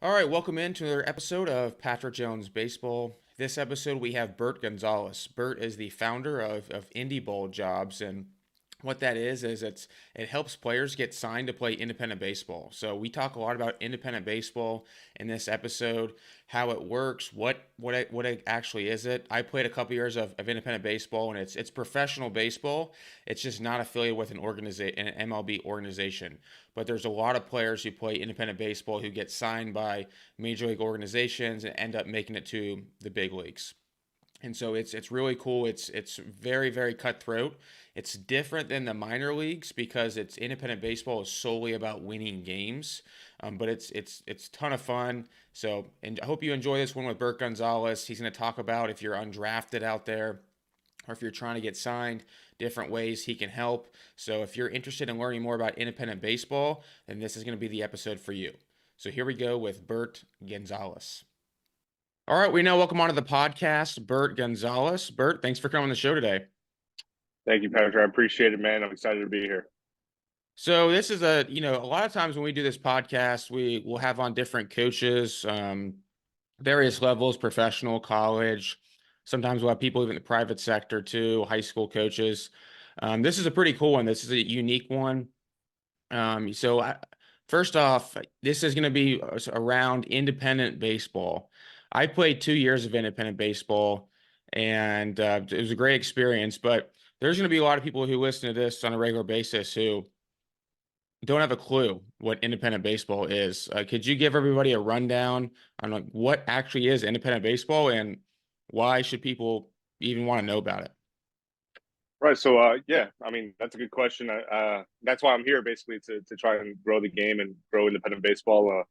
All right, welcome into another episode of Patrick Jones Baseball. This episode we have Bert Gonzalez. Bert is the founder of Indy Ball Jobs, and what that is it helps players get signed to play independent baseball. So we talk a lot about independent baseball in this episode, how it works, what it actually is it. I played a couple years of independent baseball, and it's professional baseball. It's just not affiliated with an MLB organization. But there's a lot of players who play independent baseball who get signed by major league organizations and end up making it to the big leagues. And so it's really cool. It's very cutthroat. It's different than the minor leagues because it's independent baseball is solely about winning games. But it's a ton of fun. So and I hope you enjoy this one with Bert Gonzalez. He's going to talk about if you're undrafted out there or if you're trying to get signed, different ways he can help. So if you're interested in learning more about independent baseball, then this is going to be the episode for you. So here we go with Bert Gonzalez. All right, we now welcome onto the podcast Bert Gonzalez. Bert, thanks for coming on the show today. Thank you, Patrick. I appreciate it, man. I'm excited to be here. So this is a lot of times when we do this podcast, we will have on different coaches, various levels, professional, college. Sometimes we'll have people even in the private sector too, high school coaches. This is a pretty cool one. This is a unique one. So first off, this is going to be around independent baseball. I played 2 years of independent baseball, and it was a great experience. But there's going to be a lot of people who listen to this on a regular basis who don't have a clue what independent baseball is. Could you give everybody a rundown on like, what actually is independent baseball and why should people even want to know about it? Right. So, yeah, I mean, that's a good question. That's why I'm here, basically, to try and grow the game and grow independent baseball.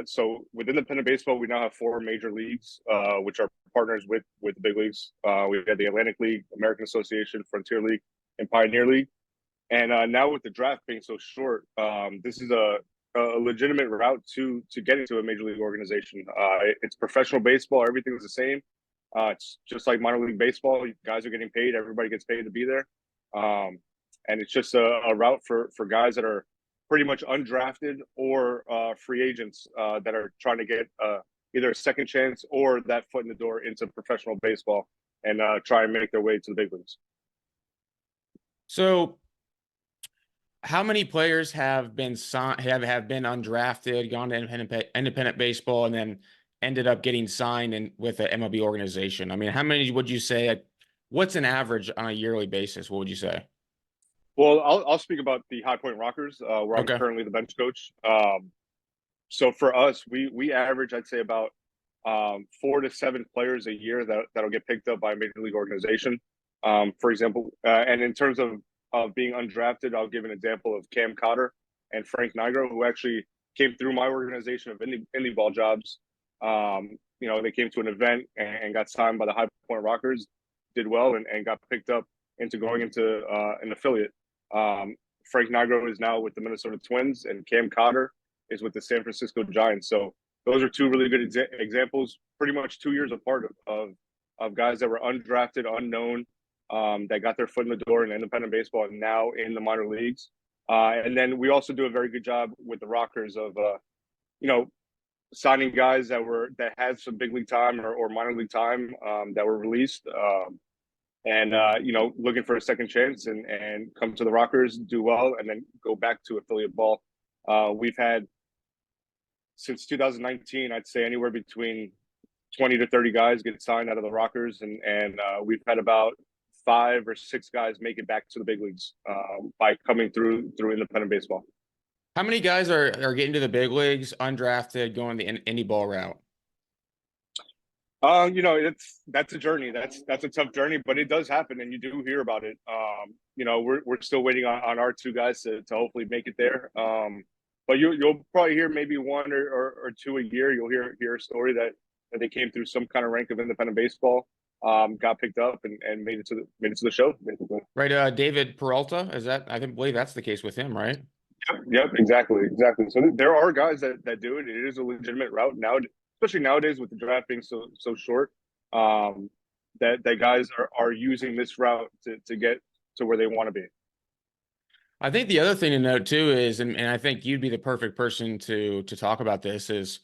So with independent baseball, we now have four major leagues, which are partners with the big leagues. We have the Atlantic League, American Association, Frontier League, and Pioneer League. And now with the draft being so short, this is a legitimate route to getting to a major league organization. It's professional baseball; everything is the same. It's just like minor league baseball. Guys are getting paid; everybody gets paid to be there, and it's just a route for guys that are pretty much undrafted or free agents that are trying to get either a second chance or that foot in the door into professional baseball and try and make their way to the big leagues. So how many players have been have been undrafted, gone to independent baseball, and then ended up getting signed with an MLB organization? I mean, how many would you say? Like, what's an average on a yearly basis? What would you say? Well, I'll speak about the High Point Rockers, where I'm Okay. currently the bench coach. So for us, we average, I'd say, about 4 to 7 players a year that'll get picked up by a major league organization. For example, and in terms of being undrafted, I'll give an example of Cam Cotter and Frank Nigro, who actually came through my organization of Indy Ball Jobs. They came to an event and got signed by the High Point Rockers, did well, and got picked up into going into an affiliate. Frank Nigro is now with the Minnesota Twins, and Cam Cotter is with the San Francisco Giants. So those are two really good examples, pretty much 2 years apart of guys that were undrafted, unknown, that got their foot in the door in independent baseball and now in the minor leagues. And then we also do a very good job with the Rockers of, signing guys that had some big league time or minor league time that were released. Looking for a second chance and come to the Rockers, do well, and then go back to affiliate ball. We've had since 2019, I'd say anywhere between 20 to 30 guys get signed out of the Rockers, and we've had about 5 or 6 guys make it back to the big leagues by coming through independent baseball. How many guys are getting to the big leagues, undrafted, going the indie ball route? That's a journey. That's a tough journey, but it does happen, and you do hear about it. We're still waiting on our 2 guys to hopefully make it there. But you'll probably hear maybe one or two a year. You'll hear a story that they came through some kind of rank of independent baseball, got picked up and made it to the show, basically. Right, David Peralta, is that I think believe that's the case with him, right? Yep, exactly. So there are guys that do it. It is a legitimate route now, especially nowadays with the draft being so short. Um, that guys are using this route to get to where they want to be. I think the other thing to note too is, and I think you'd be the perfect person to talk about this is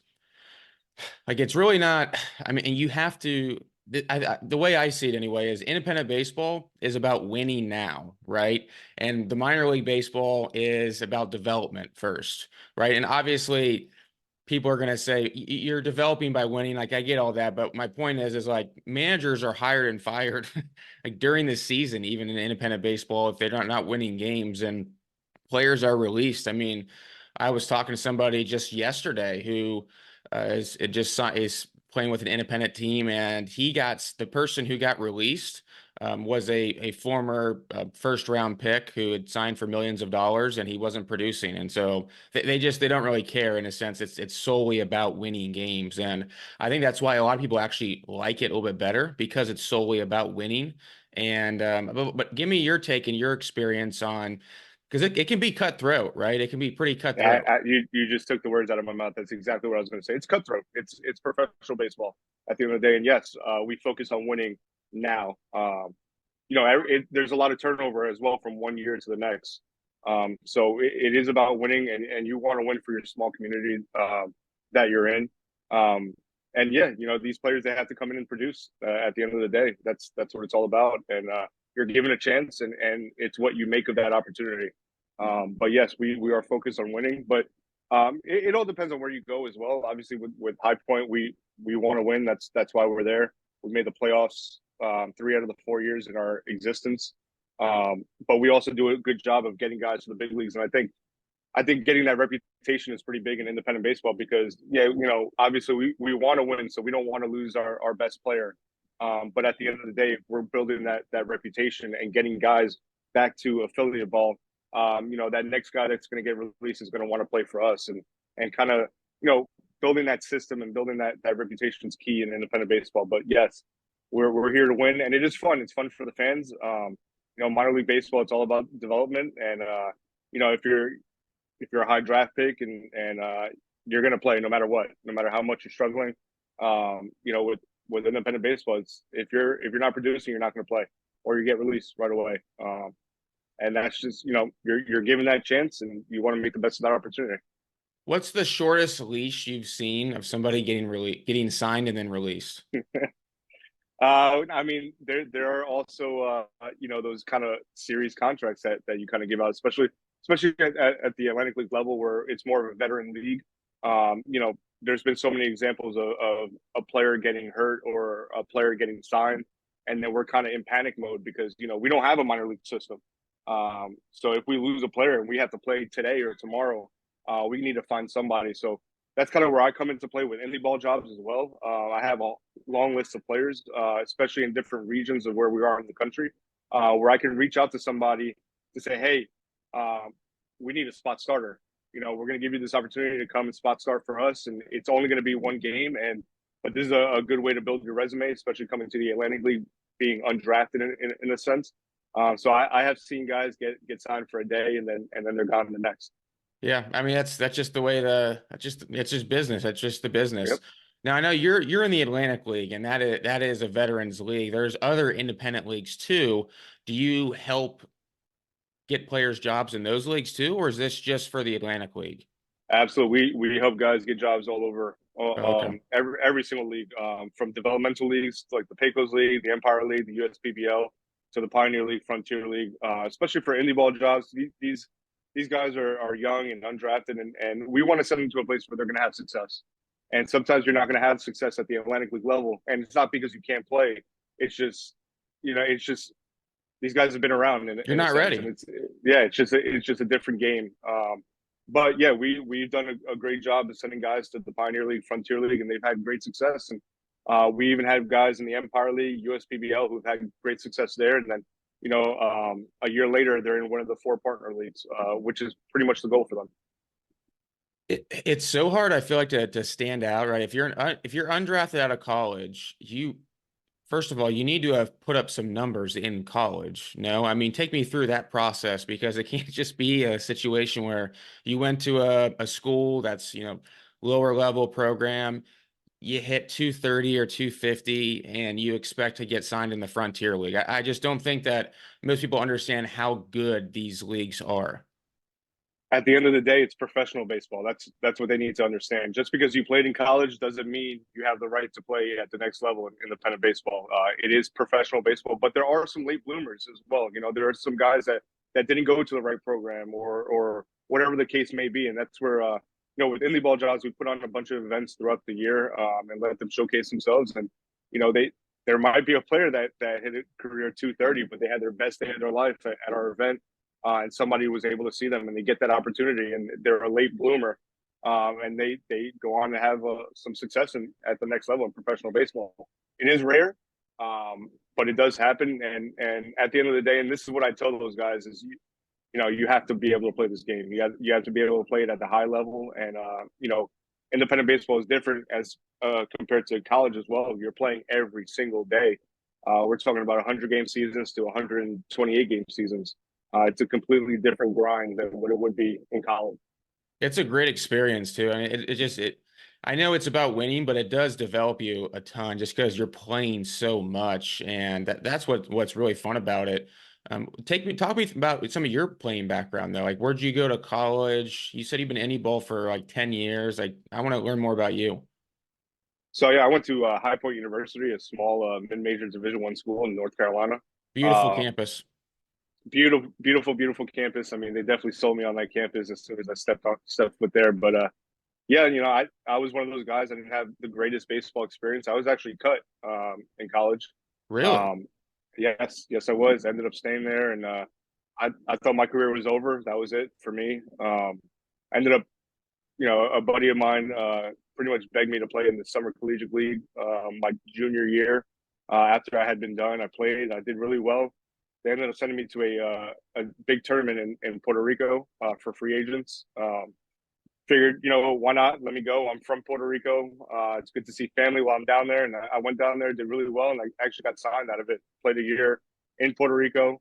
like it's really not. I mean, and you have to. The way I see it anyway is independent baseball is about winning now, right? And the minor league baseball is about development first, right? And obviously, people are going to say you're developing by winning. Like I get all that, but my point is like managers are hired and fired like during the season, even in independent baseball, if they're not winning games, and players are released. I mean, I was talking to somebody just yesterday who is playing with an independent team, and the person who got released was a former first round pick who had signed for millions of dollars, and he wasn't producing, and so they don't really care in a sense. It's solely about winning games, and I think that's why a lot of people actually like it a little bit better because it's solely about winning. And but give me your take and your experience on because it can be cutthroat, right? It can be pretty cutthroat. You just took the words out of my mouth. That's exactly what I was going to say. It's cutthroat. It's professional baseball at the end of the day. And yes, we focus on winning now. There's a lot of turnover as well from one year to the next. So it is about winning, and you want to win for your small community that you're in. And yeah, these players, they have to come in and produce at the end of the day. That's what it's all about. And you're given a chance, and it's what you make of that opportunity. But yes, we are focused on winning, but it all depends on where you go as well. Obviously, with High Point, we want to win. That's why we're there. We made the playoffs 3 out of the 4 years in our existence. But we also do a good job of getting guys to the big leagues, and I think getting that reputation is pretty big in independent baseball because obviously we want to win, so we don't want to lose our best player. But at the end of the day, if we're building that reputation and getting guys back to affiliate ball, that next guy that's going to get released is going to want to play for us, and kind of building that system and building that reputation is key in independent baseball. But yes, we're here to win, and it is fun. It's fun for the fans. Minor league baseball, it's all about development, and if you're a high draft pick and you're going to play no matter what, no matter how much you're struggling. With independent baseball, it's if you're not producing, you're not going to play, or you get released right away. And that's just you're given that chance, and you want to make the best of that opportunity. What's the shortest leash you've seen of somebody getting signed and then released? I mean, there are also those kind of series contracts that you kind of give out, especially at the Atlantic League level where it's more of a veteran league. There's been so many examples of a player getting hurt or a player getting signed, and then we're kind of in panic mode because we don't have a minor league system. So if we lose a player and we have to play today or tomorrow, we need to find somebody. So that's kind of where I come into play with Indy Ball Jobs as well. I have a long list of players, especially in different regions of where we are in the country, where I can reach out to somebody to say, hey, we need a spot starter. We're going to give you this opportunity to come and spot start for us, and it's only going to be one game. But this is a good way to build your resume, especially coming to the Atlantic League, being undrafted in a sense. So I have seen guys get signed for a day and then they're gone in the next. Yeah, I mean that's just the way it's just business. That's just the business. Yep. Now I know you're in the Atlantic League, and that is a veterans league. There's other independent leagues too. Do you help get players jobs in those leagues too, or is this just for the Atlantic League? Absolutely. We help guys get jobs all over Oh, okay. every single league, from developmental leagues like the Pecos League, the Empire League, the USPBL, to the Pioneer League, Frontier League. Especially for Indy Ball Jobs, these guys are young and undrafted, and we want to send them to a place where they're going to have success. And sometimes you're not going to have success at the Atlantic League level, and it's not because you can't play. It's just, these guys have been around You're in a not sense, and ready. it's just a different game. But yeah, we've done a great job of sending guys to the Pioneer League, Frontier League, and they've had great success. And we even had guys in the Empire League, USPBL, who've had great success there. And then a year later, they're in one of the 4 partner leagues, which is pretty much the goal for them. It's so hard, I feel like, to stand out, right? If you're undrafted out of college, you first of all, you need to have put up some numbers in college. No, I mean, take me through that process because it can't just be a situation where you went to a school that's, lower level program. you hit 230 or 250 and you expect to get signed in the Frontier League. I just don't think that most people understand how good these leagues are. At the end of the day, it's professional baseball. That's what they need to understand. Just because you played in college doesn't mean you have the right to play at the next level in independent baseball. It is professional baseball, but there are some late bloomers as well. You know, there are some guys that didn't go to the right program or whatever the case may be, and that's where you know, with Indy Ball Jobs, we put on a bunch of events throughout the year and let them showcase themselves. And you know, they there might be a player that hit a career 230, but they had their best day of their life at our event, and somebody was able to see them and they get that opportunity and they're a late bloomer, and they go on to have some success at the next level in professional baseball. It is rare, but it does happen. And at the end of the day, and this is what I tell those guys is you know, you have to be able to play this game. You have to be able to play it at the high level. And you know, independent baseball is different as compared to college as well. You're playing every single day. We're talking about 100 game seasons to 128 game seasons. It's a completely different grind than what it would be in college. It's a great experience too. I mean, I know it's about winning, but it does develop you a ton just because you're playing so much, and that's what's really fun about it. Talk me about some of your playing background though. Like, where'd you go to college? You said you've been indie ball for like 10 years. Like, I want to learn more about you. So yeah, I went to High Point University, a small mid-major Division I school in North Carolina. Beautiful Uh, campus. beautiful campus. I mean, they definitely sold me on that campus as soon as I stepped foot there. But yeah, you know, I was one of those guys that didn't have the greatest baseball experience. I was actually cut in college. Really? Um, yes, I was. I ended up staying there, and I thought my career was over. That was it for me. I ended up, you know, a buddy of mine pretty much begged me to play in the summer collegiate league my junior year. After I had been done, I played. I did really well. They ended up sending me to a big tournament in Puerto Rico for free agents. Figured, you know, why not? Let me go. I'm from Puerto Rico. It's good to see family while I'm down there. And I went down there, did really well, and I actually got signed out of it. Played a year in Puerto Rico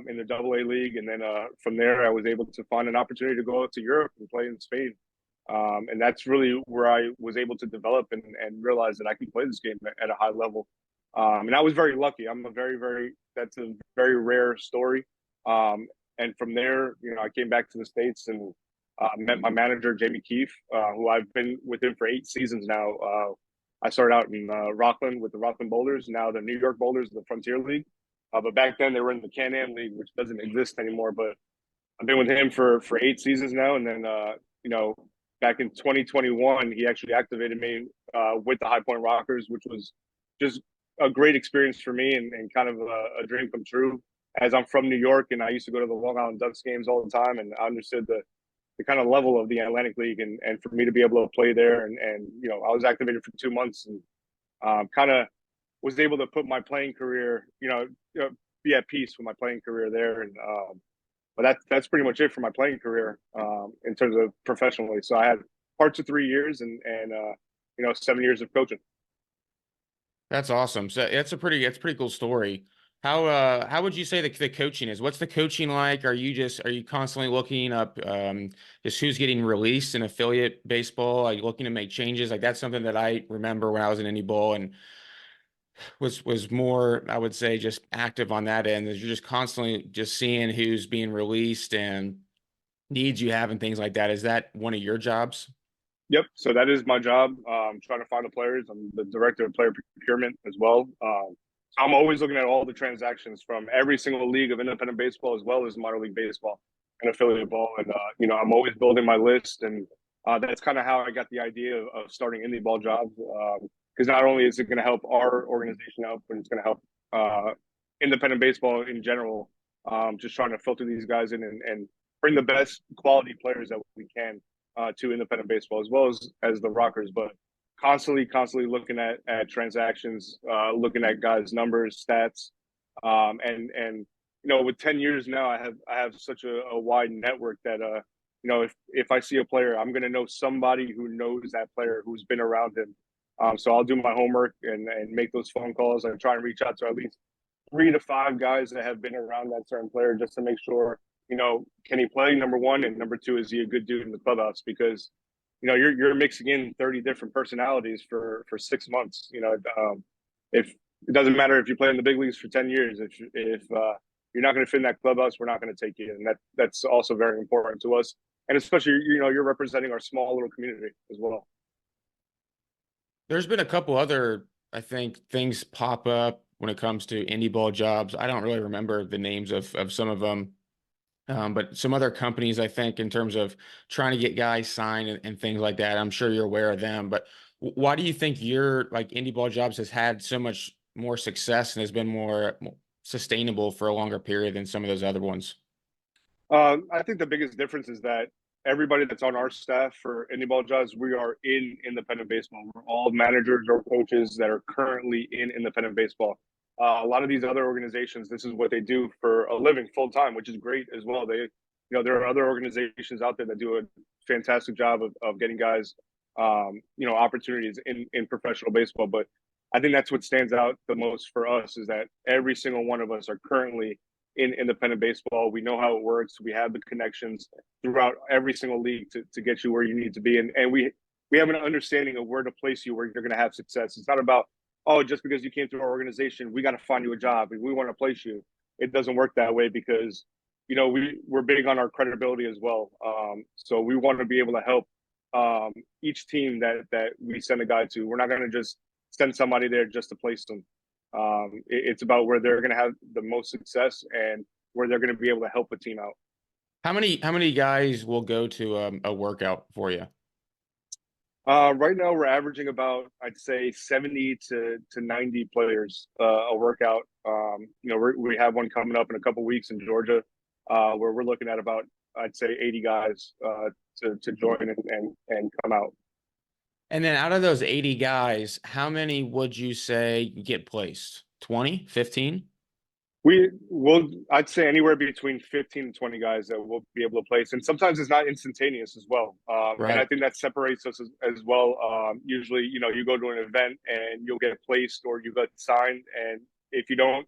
in the AA league. And then from there, I was able to find an opportunity to go out to Europe and play in Spain. And that's really where I was able to develop and realize that I can play this game at a high level. And I was very lucky. That's a very rare story. And from there, you know, I came back to the States and met my manager, Jamie Keefe, who I've been with him for 8 seasons now. I started out in Rockland with the Rockland Boulders, now the New York Boulders, the Frontier League. But back then they were in the Can-Am League, which doesn't exist anymore. But I've been with him for 8 seasons now. And then, you know, back in 2021, he actually activated me with the High Point Rockers, which was just a great experience for me and kind of a dream come true. As I'm from New York and I used to go to the Long Island Ducks games all the time, and I understood the kind of level of the Atlantic League, and for me to be able to play there, and you know, I was activated for 2 months and kind of was able to put my playing career, be at peace with my playing career there, and but that's pretty much it for my playing career in terms of professionally. So I had parts of 3 years and you know, 7 years of coaching. That's awesome. So that's a pretty cool story. How would you say the coaching is? What's the coaching like? Are you constantly looking up just who's getting released in affiliate baseball? Are you looking to make changes? Like that's something that I remember when I was in Indy Bowl and was more, I would say, just active on that end. Is you're just constantly just seeing who's being released and needs you have and things like that. Is that one of your jobs? Yep. So that is my job. Trying to find the players. I'm the director of player procurement as well. So I'm always looking at all the transactions from every single league of independent baseball as well as minor league baseball and affiliate ball. And you know, I'm always building my list, and that's kind of how I got the idea of starting Indy Ball Jobs. Because not only is it going to help our organization out, but it's going to help independent baseball in general. Just trying to filter these guys in and bring the best quality players that we can to independent baseball as well as the Rockers. But constantly looking at transactions, looking at guys' numbers, stats, and you know, with 10 years now, I have such a wide network that you know, if I see a player, I'm going to know somebody who knows that player who's been around him. So I'll do my homework and make those phone calls and try and reach out to at least 3 to 5 guys that have been around that certain player just to make sure, you know, can he play, number one, and number two, is he a good dude in the clubhouse? Because you're mixing in 30 different personalities for 6 months. If it doesn't matter if you play in the big leagues for 10 years, if you're not going to fit in that clubhouse, we're not going to take you, and that's also very important to us. And especially, you're representing our small little community as well. There's been a couple other, I think, things pop up when it comes to Indy Ball Jobs. I don't really remember the names of some of them, but some other companies, I think, in terms of trying to get guys signed and things like that. I'm sure you're aware of them, but why do you think your like Indy Ball Jobs has had so much more success and has been more sustainable for a longer period than some of those other ones? I think the biggest difference is that everybody that's on our staff for Indy Ball Jobs, we are in independent baseball. We're all managers or coaches that are currently in independent baseball. A lot of these other organizations, this is what they do for a living full time, which is great as well. There are other organizations out there that do a fantastic job of getting guys, opportunities in professional baseball. But I think that's what stands out the most for us is that every single one of us are currently in independent baseball. We know how it works. We have the connections throughout every single league to get you where you need to be. And we have an understanding of where to place you where you're going to have success. It's not about, oh, just because you came through our organization, we got to find you a job and we want to place you. It doesn't work that way because, we're big on our credibility as well. So we want to be able to help each team that we send a guy to. We're not going to just send somebody there just to place them. It's about where they're going to have the most success and where they're going to be able to help a team out. How many guys will go to a workout for you? Right now, we're averaging about, I'd say, 70 to 90 players a workout. We have one coming up in a couple weeks in Georgia, where we're looking at about, I'd say, 80 guys to join and come out. And then out of those 80 guys, how many would you say get placed? 20, 15? I'd say anywhere between 15 and 20 guys that we'll be able to place. And sometimes it's not instantaneous as well. And I Right. think that separates us as well. Usually, you go to an event and you'll get placed or you get signed. And if you don't,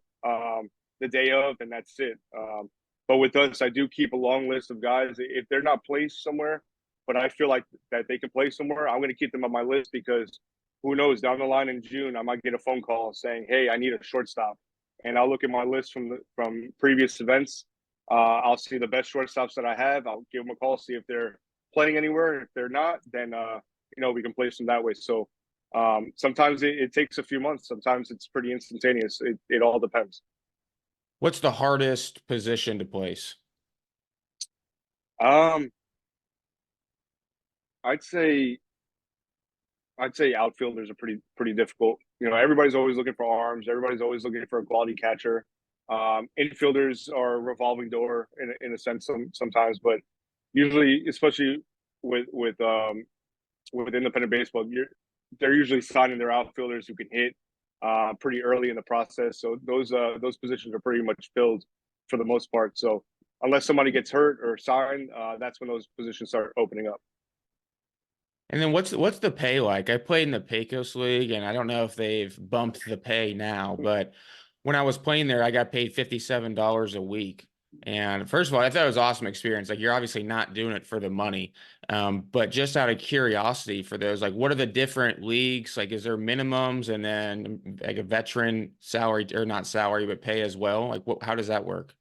the day of, and that's it. But with us, I do keep a long list of guys. If they're not placed somewhere, but I feel like that they can play somewhere, I'm going to keep them on my list because who knows, down the line in June, I might get a phone call saying, hey, I need a shortstop, and I'll look at my list from previous events. I'll see the best shortstops that I have. I'll give them a call, see if they're playing anywhere. If they're not, then we can place them that way. So sometimes it takes a few months. Sometimes it's pretty instantaneous. It all depends. What's the hardest position to place? Um, I'd say outfielders are pretty difficult. Everybody's always looking for arms. Everybody's always looking for a quality catcher. Infielders are a revolving door in a sense sometimes, but usually, especially with independent baseball, they're usually signing their outfielders who can hit pretty early in the process. So those positions are pretty much filled for the most part. So unless somebody gets hurt or signed, that's when those positions start opening up. And then what's the pay like? I played in the Pecos League, and I don't know if they've bumped the pay now, but when I was playing there, I got paid $57 a week. And first of all, I thought it was an awesome experience. Like you're obviously not doing it for the money, but just out of curiosity for those, like what are the different leagues? Like is there minimums and then like a veteran salary or not salary but pay as well? Like how does that work?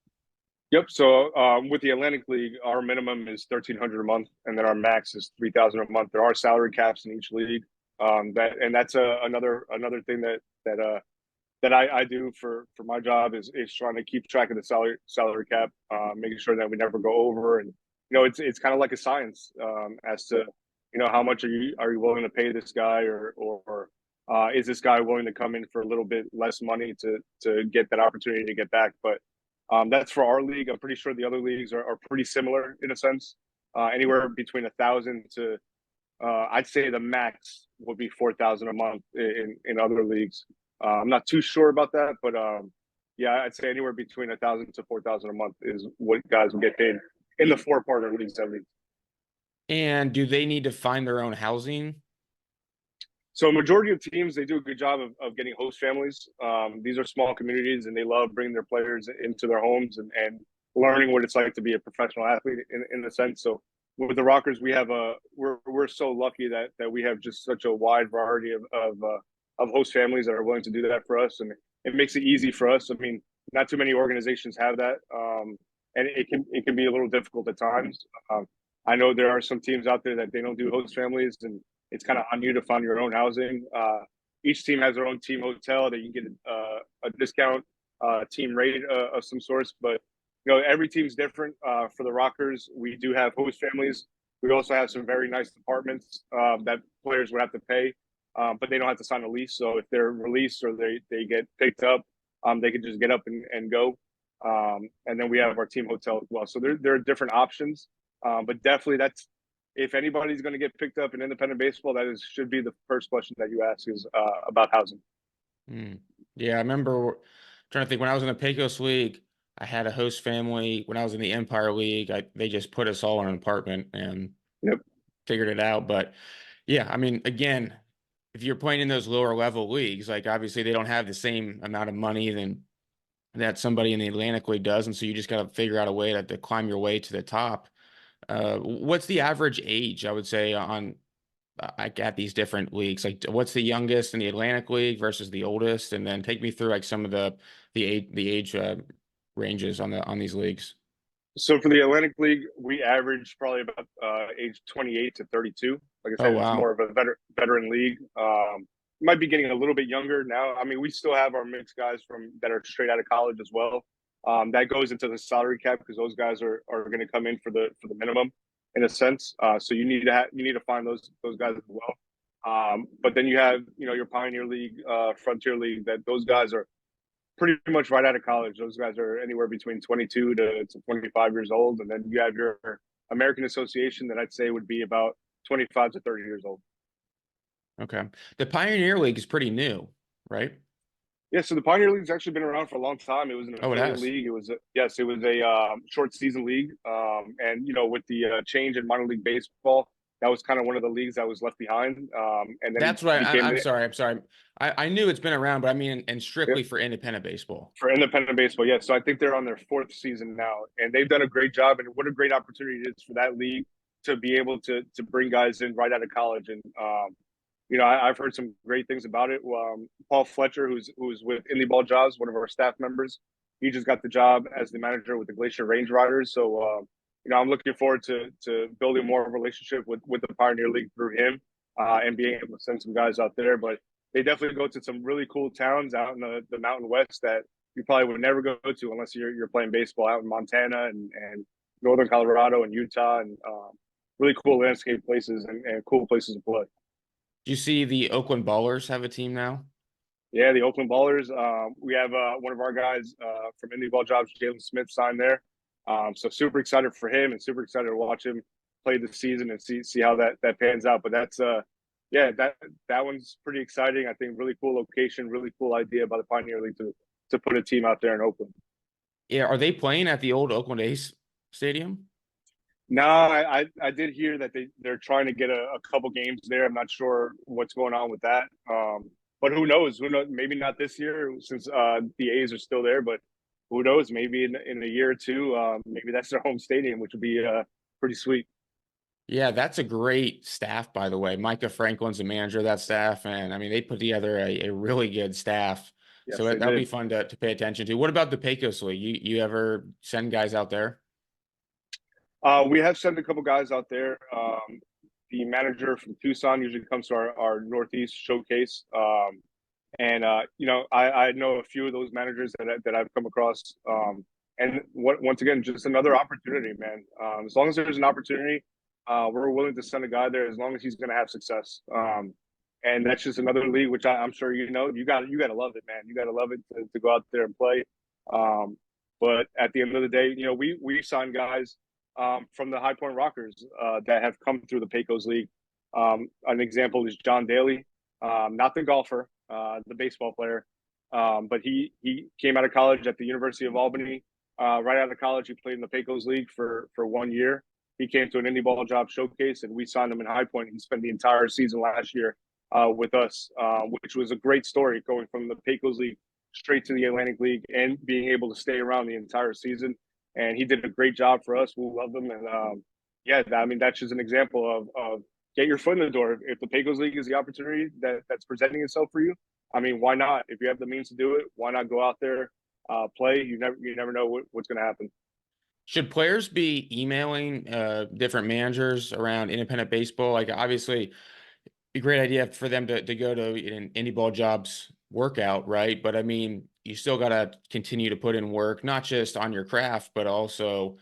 Yep. So with the Atlantic League, our minimum is 1,300 a month, and then our max is 3,000 a month. There are salary caps in each league. That's another thing that I do for my job is trying to keep track of the salary cap, making sure that we never go over. And it's kind of like a science as to how much are you willing to pay this guy, or is this guy willing to come in for a little bit less money to get that opportunity to get back. But that's for our league. I'm pretty sure the other leagues are pretty similar in a sense, anywhere between 1,000 to I'd say the max would be 4,000 a month in other leagues. I'm not too sure about that, but yeah, I'd say anywhere between 1,000 to 4,000 a month is what guys will get paid in the four partner leagues at least. And do they need to find their own housing? So, majority of teams they do a good job of getting host families. These are small communities, and they love bringing their players into their homes and learning what it's like to be a professional athlete in a sense. So, with the Rockers, we're so lucky that we have just such a wide variety of host families that are willing to do that for us, and it makes it easy for us. I mean, not too many organizations have that, and it can be a little difficult at times. I know there are some teams out there that they don't do host families, and it's kind of on you to find your own housing. Each team has their own team hotel that you can get a discount team rate of some sorts, but every team's different. For the Rockers, we do have host families. We also have some very nice apartments that players would have to pay, but they don't have to sign a lease. So if they're released or they get picked up, they can just get up and go. And then we have our team hotel as well. So there are different options, but definitely that's if anybody's going to get picked up in independent baseball, should be the first question that you ask is about housing. Mm. Yeah, I remember trying to think when I was in the Pecos League, I had a host family. When I was in the Empire League, they just put us all in an apartment and Yep. figured it out. But yeah, I mean, again, if you're playing in those lower level leagues, like obviously they don't have the same amount of money than that somebody in the Atlantic League does, and so you just got to figure out a way to climb your way to the top. What's the average age, I would say, on like at these different leagues? Like, what's the youngest in the Atlantic League versus the oldest? And then take me through like some of the age ranges on these leagues. So for the Atlantic League, we average probably about age 28 to 32. Like I Oh said, it's wow, more of a veteran league. Might be getting a little bit younger now. I mean, we still have our mixed guys from that are straight out of college as well. That goes into the salary cap because those guys are going to come in for the minimum in a sense. So you need to find those guys as well. But then you have your Pioneer League, Frontier League. That those guys are pretty much right out of college. Those guys are anywhere between 22 to 25 years old. And then you have your American Association that I'd say would be about 25 to 30 years old. okay. The Pioneer League is pretty new, right? Yeah, so the Pioneer League's actually been around for a long time. It was an Oh, it affiliate has. league. It was a short season league. And with the change in minor league baseball, that was kind of one of the leagues that was left behind. And then That's right. became I'm sorry. I'm sorry. I knew it's been around, but I mean, and the strictly for independent baseball. for independent baseball. Yeah, so I think they're on their fourth season now, and they've done a great job. And what a great opportunity it is for that league to be able to bring guys in right out of college. And I've heard some great things about it. Paul Fletcher, who's with Indy Ball Jobs, one of our staff members, he just got the job as the manager with the Glacier Range Riders. So I'm looking forward to building more of a relationship with the Pioneer League through him and being able to send some guys out there. But they definitely go to some really cool towns out in the Mountain West that you probably would never go to unless you're playing baseball out in Montana and northern Colorado and Utah and really cool landscape places and cool places to play. Do you see the Oakland Ballers have a team now? Yeah, the Oakland Ballers. We have one of our guys from Indy Ball Jobs, Jalen Smith, signed there. So super excited for him and super excited to watch him play this season and see how that pans out. But that's yeah, that one's pretty exciting. I think really cool location, really cool idea by the Pioneer League to put a team out there in Oakland. Yeah, are they playing at the old Oakland A's stadium? No, I did hear that they're trying to get a couple games there. I'm not sure what's going on with that. But who knows? Who knows? Maybe not this year since the A's are still there. But who knows? Maybe in a year or two, maybe that's their home stadium, which would be pretty sweet. Yeah, that's a great staff, by the way. Micah Franklin's the manager of that staff, and I mean they put together a really good staff. So Yes, they that'll be did. fun to pay attention to. What about the Pecos League? You ever send guys out there? We have sent a couple guys out there. The manager from Tucson usually comes to our Northeast showcase. And I know a few of those managers that I've come across. And once again, just another opportunity, man. As long as there's an opportunity, we're willing to send a guy there as long as he's going to have success. And that's just another league, which I'm sure you got to love it, man. You got to love it to go out there and play. But at the end of the day, we signed guys from the High Point Rockers that have come through the Pecos League. An example is John Daly, not the golfer, the baseball player, but he came out of college at the University of Albany. Right out of college, he played in the Pecos League for 1 year. He came to an Indy Ball Job showcase, and we signed him in High Point. He spent the entire season last year with us, which was a great story going from the Pecos League straight to the Atlantic League and being able to stay around the entire season. And he did a great job for us. We love him, and yeah, I mean that's just an example of get your foot in the door. If the Pecos League is the opportunity that's presenting itself for you, I mean, why not? If you have the means to do it, why not go out there, play? You never know what's going to happen. Should players be emailing different managers around independent baseball? Like, obviously, a great idea for them to go to an Indy Ball Jobs workout, right? But I mean, you still got to continue to put in work, not just on your craft, but also,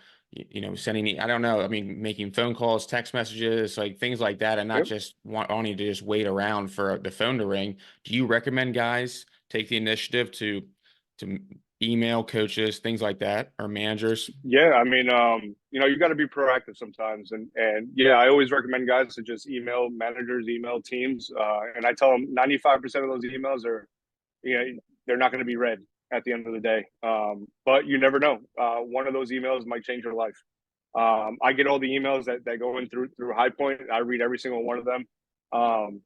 sending, I don't know, I mean, making phone calls, text messages, like things like that, and not Yep. just wanting to just wait around for the phone to ring. Do you recommend guys take the initiative to email coaches, things like that, or managers? Yeah, I mean, you got to be proactive sometimes, and yeah, I always recommend guys to just email managers, email teams, and I tell them 95% of those emails are, you know, they're not going to be read at the end of the day. But you never know. One of those emails might change your life. I get all the emails that go in through High Point. I read every single one of them. Um,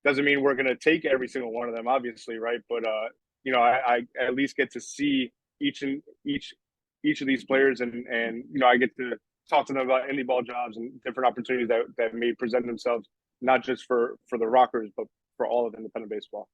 doesn't mean we're going to take every single one of them, obviously, right? But I at least get to see each and each of these players, and I get to talk to them about indie ball jobs and different opportunities that may present themselves, not just for the Rockers, but for all of independent baseball.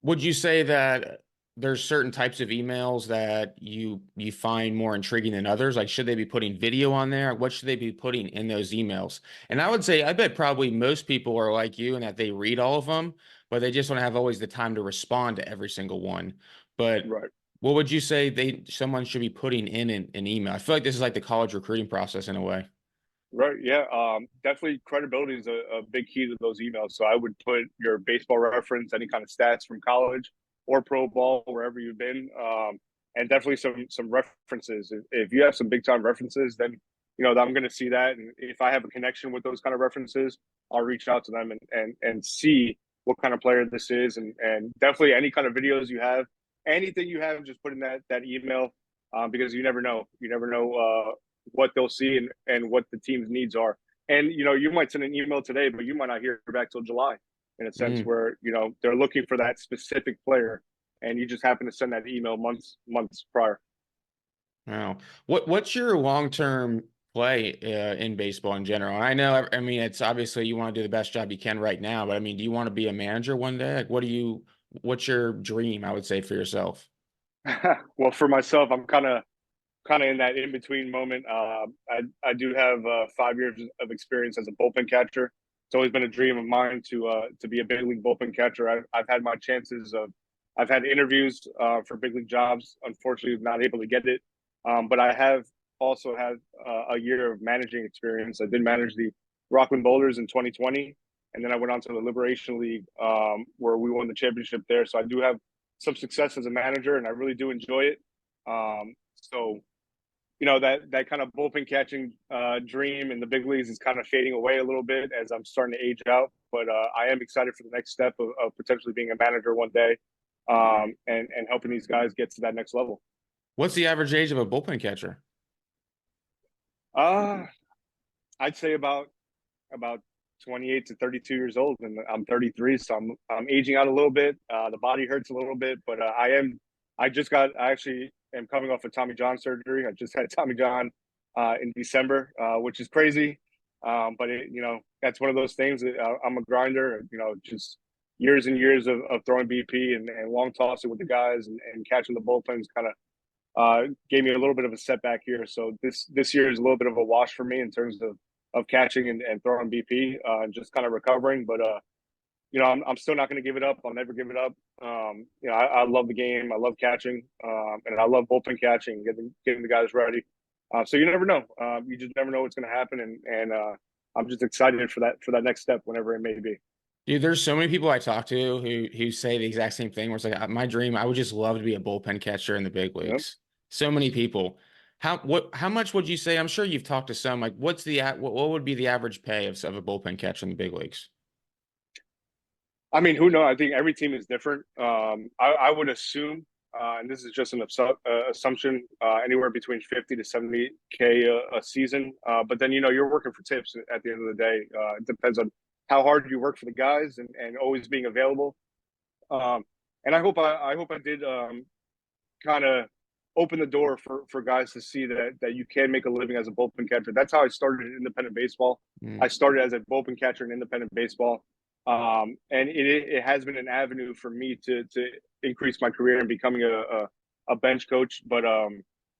Would you say that there's certain types of emails that you find more intriguing than others? Like, should they be putting video on there? What should they be putting in those emails? And I would say, I bet probably most people are like you in that they read all of them, but they just don't have always the time to respond to every single one. But Right. what would you say someone should be putting in an email? I feel like this is like the college recruiting process in a way. Right. Yeah. Definitely credibility is a big key to those emails. So I would put your baseball reference, any kind of stats from college or pro ball, wherever you've been, and definitely some references. If you have some big time references, then I'm going to see that, and if I have a connection with those kind of references, I'll reach out to them and see what kind of player this is, and definitely any kind of videos you have, anything you have, just put in that email, because you never know. You never know. What they'll see and what the team's needs are. And you might send an email today, but you might not hear back till July, in a sense Mm, where they're looking for that specific player, and you just happen to send that email months prior. wow. What's your long-term play in baseball in general? I know, I mean, it's obviously you want to do the best job you can right now, but I mean, do you want to be a manager one day? Like, what's your dream, I would say, for yourself? Well, for myself, I'm kind of in that in between moment. I do have 5 years of experience as a bullpen catcher. It's always been a dream of mine to be a big league bullpen catcher. I've had my chances of, I've had interviews for big league jobs. Unfortunately, not able to get it. But I have also had a year of managing experience. I did manage the Rockland Boulders in 2020, and then I went on to the Liberation League, where we won the championship there. So I do have some success as a manager, and I really do enjoy it. So that kind of bullpen catching dream in the big leagues is kind of fading away a little bit as I'm starting to age out. But I am excited for the next step of potentially being a manager one day, and helping these guys get to that next level. What's the average age of a bullpen catcher? Uh, I'd say about 28 to 32 years old, and I'm 33, so I'm aging out a little bit. The body hurts a little bit, but I actually am coming off of Tommy John surgery. I just had Tommy John in December, which is crazy. But that's one of those things. I'm a grinder, just years and years of throwing BP and long tossing with the guys and catching the bullpens kind of gave me a little bit of a setback here. So this year is a little bit of a wash for me in terms of catching and throwing BP, and just kind of recovering. But I'm still not going to give it up. I'll never give it up. I love the game. I love catching, and I love bullpen catching, getting the guys ready. So you never know. You just never know what's going to happen, and I'm just excited for that next step, whenever it may be. Dude, there's so many people I talk to who say the exact same thing. Where it's like my dream, I would just love to be a bullpen catcher in the big Yep. leagues. So many people. How much would you say? I'm sure you've talked to some. Like, what would be the average pay of a bullpen catcher in the big leagues? I mean, who knows? I think every team is different. I would assume, and this is just an assumption, anywhere between 50 to 70K a season. But then you're working for tips at the end of the day. It depends on how hard you work for the guys, and always being available. Um, and I hope I did kind of opened the door for guys to see that you can make a living as a bullpen catcher. That's how I started in independent baseball. I Mm. started as a bullpen catcher in independent baseball, and it has been an avenue for me to increase my career and becoming a bench coach. But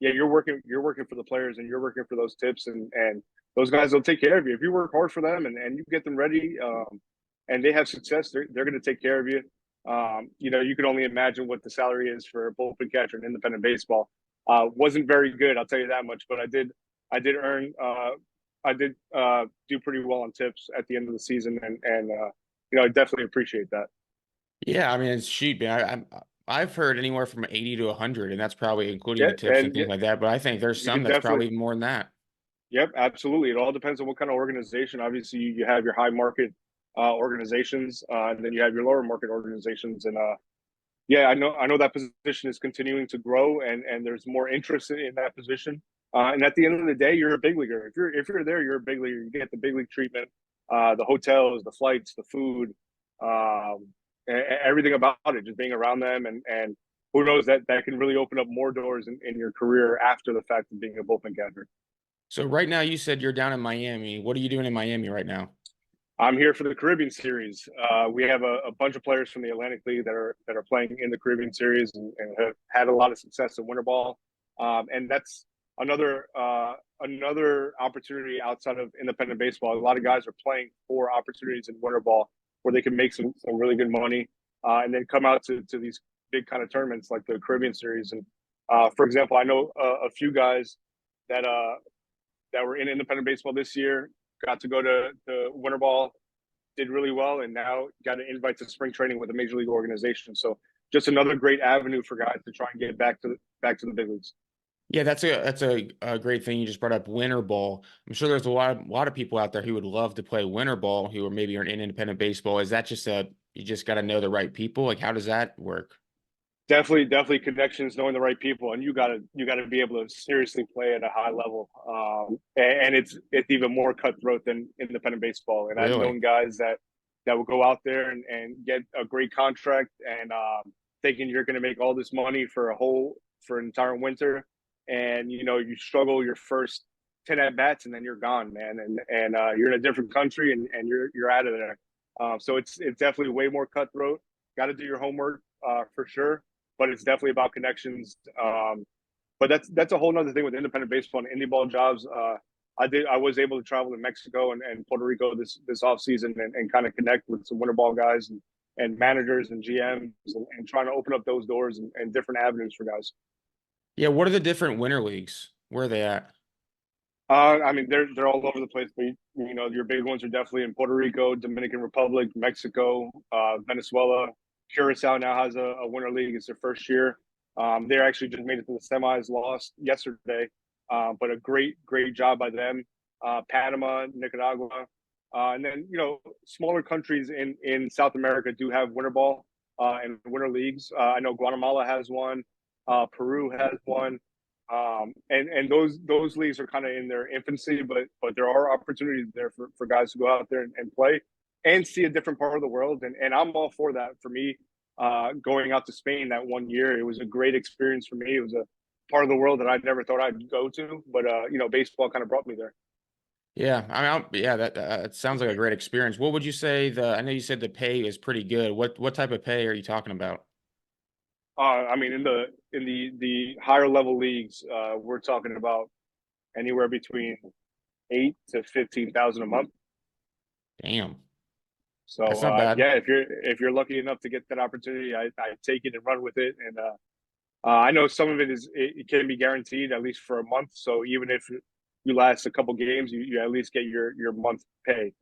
yeah, you're working for the players and you're working for those tips, and those guys will take care of you if you work hard for them and you get them ready, and they have success. They're going to take care of you. You can only imagine what the salary is for a bullpen catcher in independent baseball. Wasn't very good, I'll tell you that much. But I did earn, I did do pretty well on tips at the end of the season, and I definitely appreciate that. Yeah, I mean, it's shoot, man. I've heard anywhere from 80 to 100, and that's probably including Yeah, the tips and and yeah, things like that. But I think there's you some could that's definitely. probably even more than that. Yep, absolutely. It all depends on what kind of organization. Obviously, you have your high market organizations, and then you have your lower market organizations, and yeah, I know that position is continuing to grow, and there's more interest in that position. And at the end of the day, you're a big leaguer. If you're there, you're a big leaguer. You get the big league treatment, the hotels, the flights, the food, everything about it. Just being around them, and who knows, that can really open up more doors in your career after the fact of being a bullpen catcher. So right now, you said you're down in Miami. What are you doing in Miami right now? I'm here for the Caribbean Series. We have a bunch of players from the Atlantic League that are playing in the Caribbean Series and have had a lot of success in winter ball, and that's another opportunity outside of independent baseball. A lot of guys are playing for opportunities in winter ball where they can make some really good money, and then come out to these big kind of tournaments like the Caribbean Series. And for example, I know a few guys that that were in independent baseball this year, got to go to the winter ball, did really well, and now got an invite to spring training with a major league organization. So just another great avenue for guys to try and get back to the big leagues. Yeah, that's a great thing you just brought up, winter ball. I'm sure there's a lot of people out there who would love to play winter ball who are maybe are in independent baseball. Is that just a you just got to know the right people? Like, how does that work? Definitely connections, knowing the right people, and you gotta be able to seriously play at a high level. And it's even more cutthroat than independent baseball. And I've Really? known guys that will go out there and get a great contract, and thinking you're going to make all this money for an entire winter, and you struggle your first 10 at bats, and then you're gone, man, and you're in a different country, and you're out of there. So it's definitely way more cutthroat. Got to do your homework, for sure, but it's definitely about connections. But that's a whole nother thing with independent baseball and Indy Ball Jobs. I was able to travel to Mexico and Puerto Rico this off season, and kind of connect with some winter ball guys and managers and GMs, and trying to open up those doors and different avenues for guys. Yeah, what are the different winter leagues? Where are they at? I mean, they're all over the place, but your big ones are definitely in Puerto Rico, Dominican Republic, Mexico, Venezuela. Curacao now has a winter league. It's their first year. They actually just made it to the semis, lost yesterday, but a great job by them. Panama, Nicaragua, and then smaller countries in South America do have winter ball and winter leagues. I know Guatemala has one, Peru has one. And those leagues are kind of in their infancy, but there are opportunities there for guys to go out there and play and see a different part of the world. And I'm all for that. For me, going out to Spain that one year, it was a great experience for me. It was a part of the world that I never thought I'd go to, but baseball kind of brought me there. Yeah, I mean, yeah, that sounds like a great experience. What would you say I know you said the pay is pretty good. What type of pay are you talking about? I mean, in the higher level leagues, we're talking about anywhere between 8 to 15,000 a month. Damn, that's So not bad. yeah, if you're lucky enough to get that opportunity, I take it and run with it. And I know some of it can be guaranteed at least for a month. So even if you last a couple games, you at least get your month pay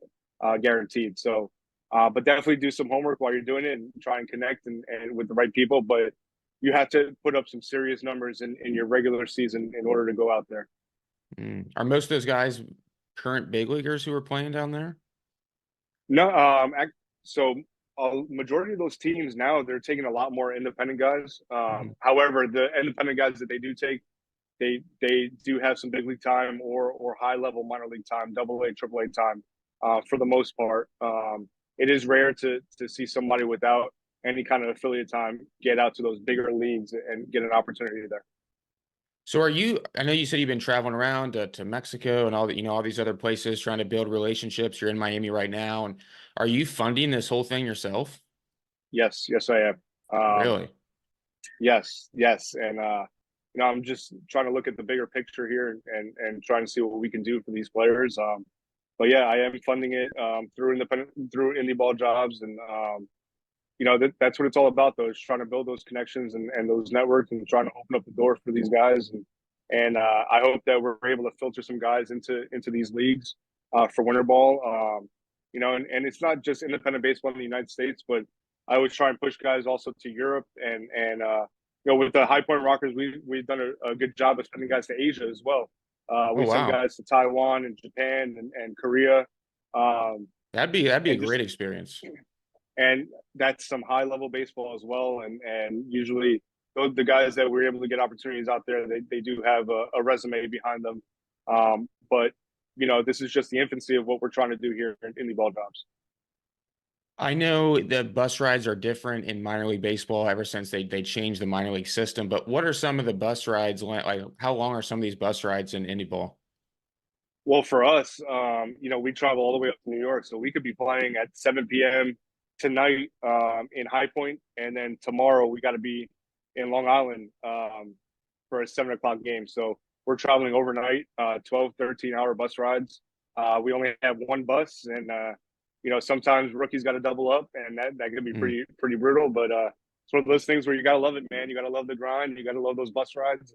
guaranteed. So, but definitely do some homework while you're doing it and try and connect and with the right people. But you have to put up some serious numbers in your regular season in order to go out there. Mm. Are most of those guys current big leaguers who are playing down there? No, so a majority of those teams now they're taking a lot more independent guys. Mhm. However, the independent guys that they do take, they do have some big league time or high level minor league time, double A, triple A time, for the most part. It is rare to see somebody without any kind of affiliate time get out to those bigger leagues and get an opportunity there. So are you, I know you said you've been traveling around to Mexico and all the, all these other places trying to build relationships. You're in Miami right now. And are you funding this whole thing yourself? Yes, yes, I am. Really? Yes, yes, and I'm just trying to look at the bigger picture here and trying to see what we can do for these players. But yeah, I am funding it through Indy Ball Jobs, and that's what it's all about. Though, is trying to build those connections and those networks, and trying to open up the door for these guys. And I hope that we're able to filter some guys into these leagues for winter ball. And it's not just independent baseball in the United States, but I always try and push guys also to Europe and with the High Point Rockers, we've done a good job of sending guys to Asia as well. Oh, We send wow. guys to Taiwan and Japan and Korea. Um, That'd be a and just great experience. and that's some high level baseball as well. And usually the guys that we're able to get opportunities out there, they do have a resume behind them. But this is just the infancy of what we're trying to do here in Indy Ball Jobs. I know the bus rides are different in minor league baseball ever since they changed the minor league system, but what are some of the bus rides like how long are some of these bus rides in Indy ball? Well, for us, we travel all the way up to New York, so we could be playing at 7 p.m. tonight in High Point, and then tomorrow we got to be in Long Island for a 7 o'clock game. So we're traveling overnight, 12, 13-hour bus rides. We only have one bus, and sometimes rookies got to double up, and that can be Hmm. pretty brutal. But it's one of those things where you gotta love it, man. You gotta love the grind. You gotta love those bus rides.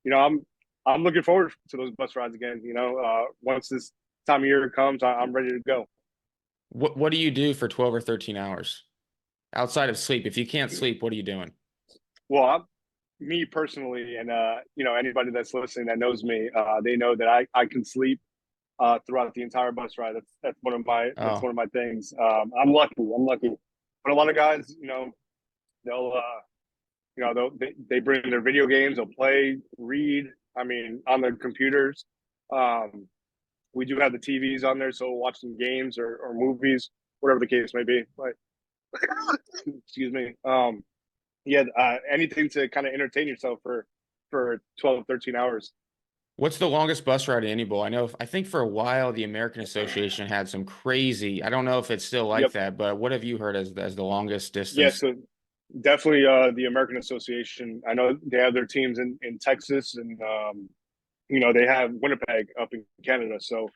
And, I'm looking forward to those bus rides again. Once this time of year comes, I'm ready to go. What do you do for 12 or 13 hours outside of sleep? If you can't sleep, what are you doing? Well, me personally, and anybody that's listening that knows me, they know that I can sleep throughout the entire bus ride. That's Oh, one of my things. I'm lucky. I'm lucky. But a lot of guys, they'll they bring their video games, they'll play, read. I mean, on their computers. Um, we do have the TVs on there, so we'll watch some games or movies, whatever the case may be. But excuse me. Yeah, anything to kind of entertain yourself for 12, 13 hours. what's the longest bus ride in any bowl? I think for a while the American Association had some crazy. I don't know if it's still like Yep. that, but what have you heard as the longest Yeah, distance? so definitely the American Association. I know they have their teams in Texas and they have Winnipeg up in Canada. So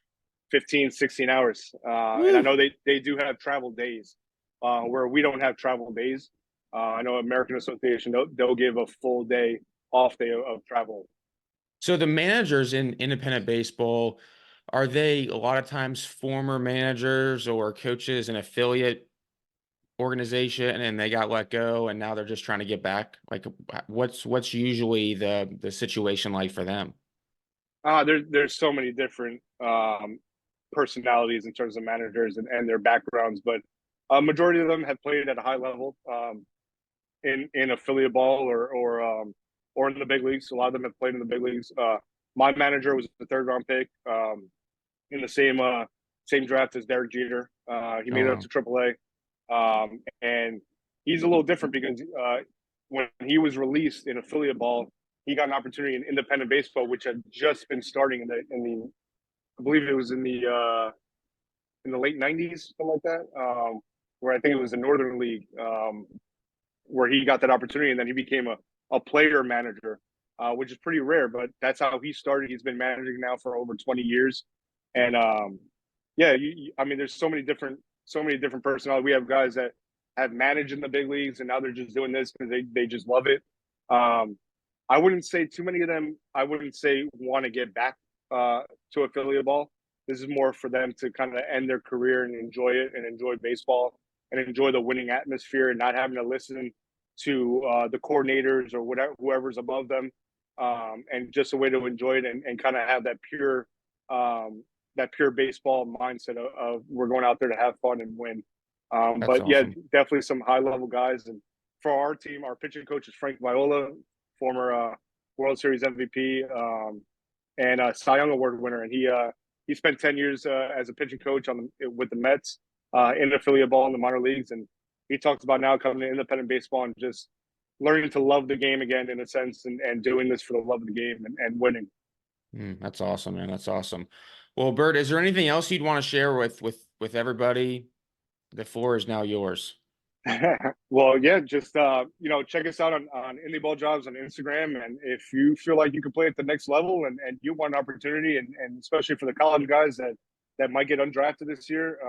15, 16 hours. And I Woo. know they do have travel days where we don't have travel days. I know American Association, they'll give a full day off day of travel. So the managers in independent baseball, are they a lot of times former managers or coaches in affiliate organization and they got let go and now they're just trying to get back? Like what's usually the situation like for them? There's so many different personalities in terms of managers and their backgrounds, but a majority of them have played at a high level in affiliate ball or in the big leagues. A lot of them have played in the big leagues. My manager was the third round pick in the same draft as Derek Jeter. He Oh made it up wow. to AAA, and he's a little different because when he was released in affiliate ball, he got an opportunity in independent baseball, which had just been starting in the I believe it was in the late '90s, something like that, where I think it was the Northern League, where he got that opportunity, and then he became a player manager, which is pretty rare, but that's how he started. He's been managing now for over 20 years, and yeah, I mean, there's so many different personalities. We have guys that have managed in the big leagues, and now they're just doing this because they just love it. Um, I wouldn't say too many of them. I wouldn't say want to get back to affiliate ball. This is more for them to kind of end their career and enjoy it and enjoy baseball and enjoy the winning atmosphere and not having to listen to the coordinators or whatever whoever's above them, and just a way to enjoy it and kind of have um, that pure baseball mindset of we're going out there to have fun and win. That's But yeah, awesome. definitely some high level guys. And for our team, our pitching coach is Frank Viola, former World Series MVP and Cy Young Award winner, and he spent 10 years as a pitching coach with the Mets in affiliate ball in the minor leagues, and he talks about now coming to independent baseball and just learning to love the game again in a sense, and doing this for the love of the game and winning. That's awesome, man. That's awesome. Well, Bert, is there anything else you'd want to share with everybody? The floor is now yours. Well, yeah, just check us out on Indy Ball Jobs on Instagram, and if you feel like you can play at the next level and you want an opportunity, and especially for the college guys that might get undrafted this year,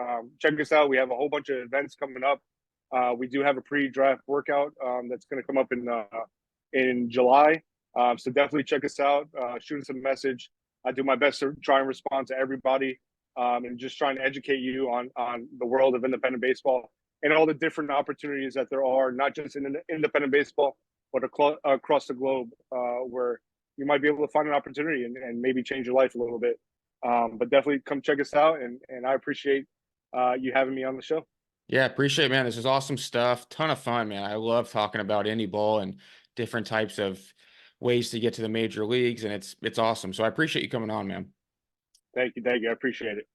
check us out. We have a whole bunch of events coming up. We do have a pre-draft workout that's going to come up in July. So definitely check us out. Shoot us a message. I do my best to try and respond to everybody, and just trying to educate you on the world of independent baseball and all the different opportunities that there are, not just in independent baseball, but across the globe, where you might be able to find an opportunity and maybe change your life a little bit. But definitely come check us out, and I appreciate you having me on the show. Yeah, appreciate it, man. This is awesome stuff. Ton of fun, man. I love talking about indie ball and different types of ways to get to the major leagues, and it's awesome. So I appreciate you coming on, man. Thank you. I appreciate it.